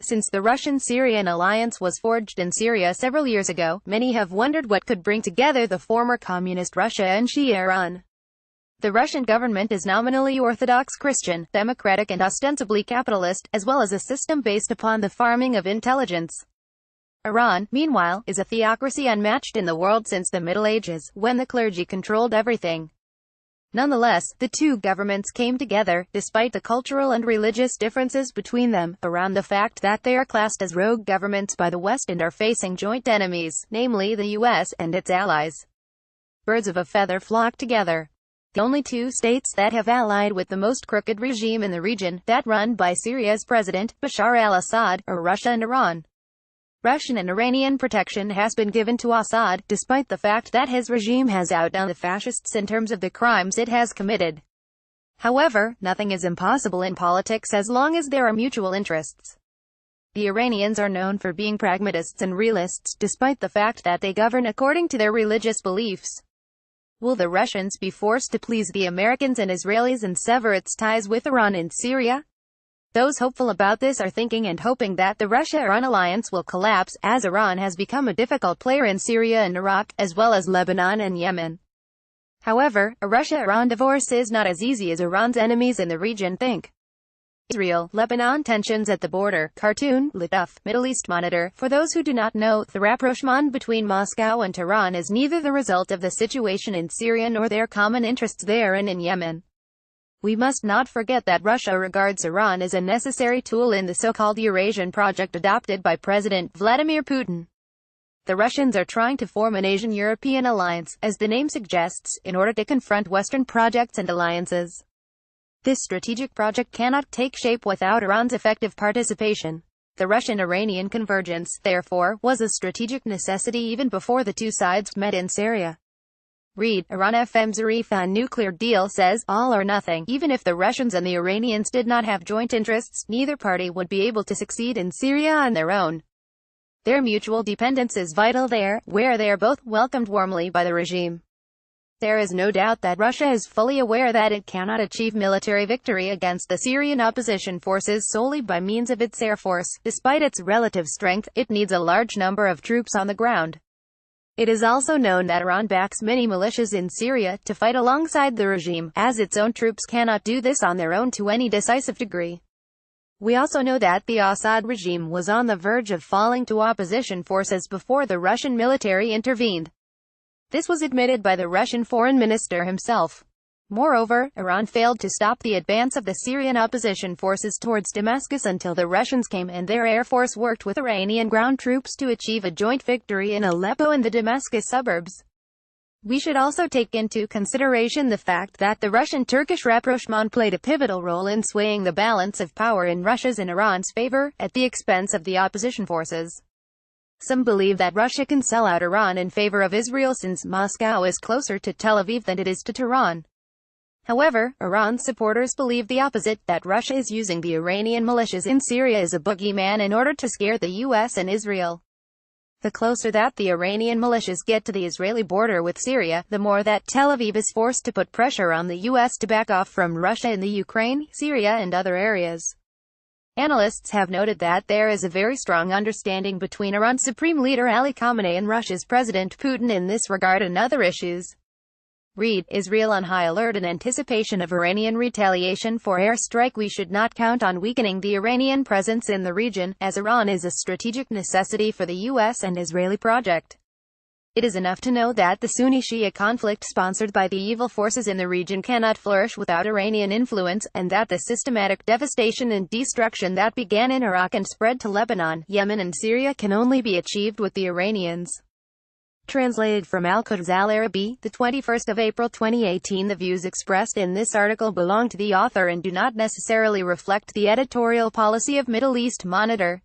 Since the Russian-Syrian alliance was forged in Syria several years ago, many have wondered what could bring together the former communist Russia and Shia Iran. The Russian government is nominally Orthodox Christian, democratic and ostensibly capitalist, as well as a system based upon the farming of intelligence. Iran, meanwhile, is a theocracy unmatched in the world since the Middle Ages, when the clergy controlled everything. Nonetheless, the two governments came together, despite the cultural and religious differences between them, around the fact that they are classed as rogue governments by the West and are facing joint enemies, namely the US and its allies. Birds of a feather flock together. The only two states that have allied with the most crooked regime in the region, that run by Syria's president, Bashar Al-Assad, are Russia and Iran. Russian and Iranian protection has been given to Assad, despite the fact that his regime has outdone the fascists in terms of the crimes it has committed. However, nothing is impossible in politics as long as there are mutual interests. The Iranians are known for being pragmatists and realists, despite the fact that they govern according to their religious beliefs. Will the Russians be forced to please the Americans and Israelis and sever its ties with Iran in Syria? Those hopeful about this are thinking and hoping that the Russia-Iran alliance will collapse, as Iran has become a difficult player in Syria and Iraq, as well as Lebanon and Yemen. However, a Russia-Iran divorce is not as easy as Iran's enemies in the region think. Israel, Lebanon tensions at the border, cartoon, Latuf, Middle East Monitor. For those who do not know, the rapprochement between Moscow and Tehran is neither the result of the situation in Syria nor their common interests there and in Yemen. We must not forget that Russia regards Iran as a necessary tool in the so-called Eurasian project adopted by President Vladimir Putin. The Russians are trying to form an Asian-European alliance, as the name suggests, in order to confront Western projects and alliances. This strategic project cannot take shape without Iran's effective participation. The Russian-Iranian convergence, therefore, was a strategic necessity even before the two sides met in Syria. Read, Iran FM Zarif on nuclear deal says, all or nothing. Even if the Russians and the Iranians did not have joint interests, neither party would be able to succeed in Syria on their own. Their mutual dependence is vital there, where they are both welcomed warmly by the regime. There is no doubt that Russia is fully aware that it cannot achieve military victory against the Syrian opposition forces solely by means of its air force. Despite its relative strength, it needs a large number of troops on the ground. It is also known that Iran backs many militias in Syria to fight alongside the regime, as its own troops cannot do this on their own to any decisive degree. We also know that the Assad regime was on the verge of falling to opposition forces before the Russian military intervened. This was admitted by the Russian foreign minister himself. Moreover, Iran failed to stop the advance of the Syrian opposition forces towards Damascus until the Russians came and their air force worked with Iranian ground troops to achieve a joint victory in Aleppo and the Damascus suburbs. We should also take into consideration the fact that the Russian-Turkish rapprochement played a pivotal role in swaying the balance of power in Russia's and Iran's favor, at the expense of the opposition forces. Some believe that Russia can sell out Iran in favor of Israel since Moscow is closer to Tel Aviv than it is to Tehran. However, Iran's supporters believe the opposite, that Russia is using the Iranian militias in Syria as a boogeyman in order to scare the US and Israel. The closer that the Iranian militias get to the Israeli border with Syria, the more that Tel Aviv is forced to put pressure on the US to back off from Russia in the Ukraine, Syria and other areas. Analysts have noted that there is a very strong understanding between Iran's Supreme Leader Ali Khamenei and Russia's President Putin in this regard and other issues. Read, Israel on high alert in anticipation of Iranian retaliation for airstrike. We should not count on weakening the Iranian presence in the region, as Iran is a strategic necessity for the US and Israeli project. It is enough to know that the Sunni-Shia conflict sponsored by the evil forces in the region cannot flourish without Iranian influence, and that the systematic devastation and destruction that began in Iraq and spread to Lebanon, Yemen and Syria can only be achieved with the Iranians. Translated from Al-Quds Al-Arabi, the 21st of April 2018. The views expressed in this article belong to the author and do not necessarily reflect the editorial policy of Middle East Monitor.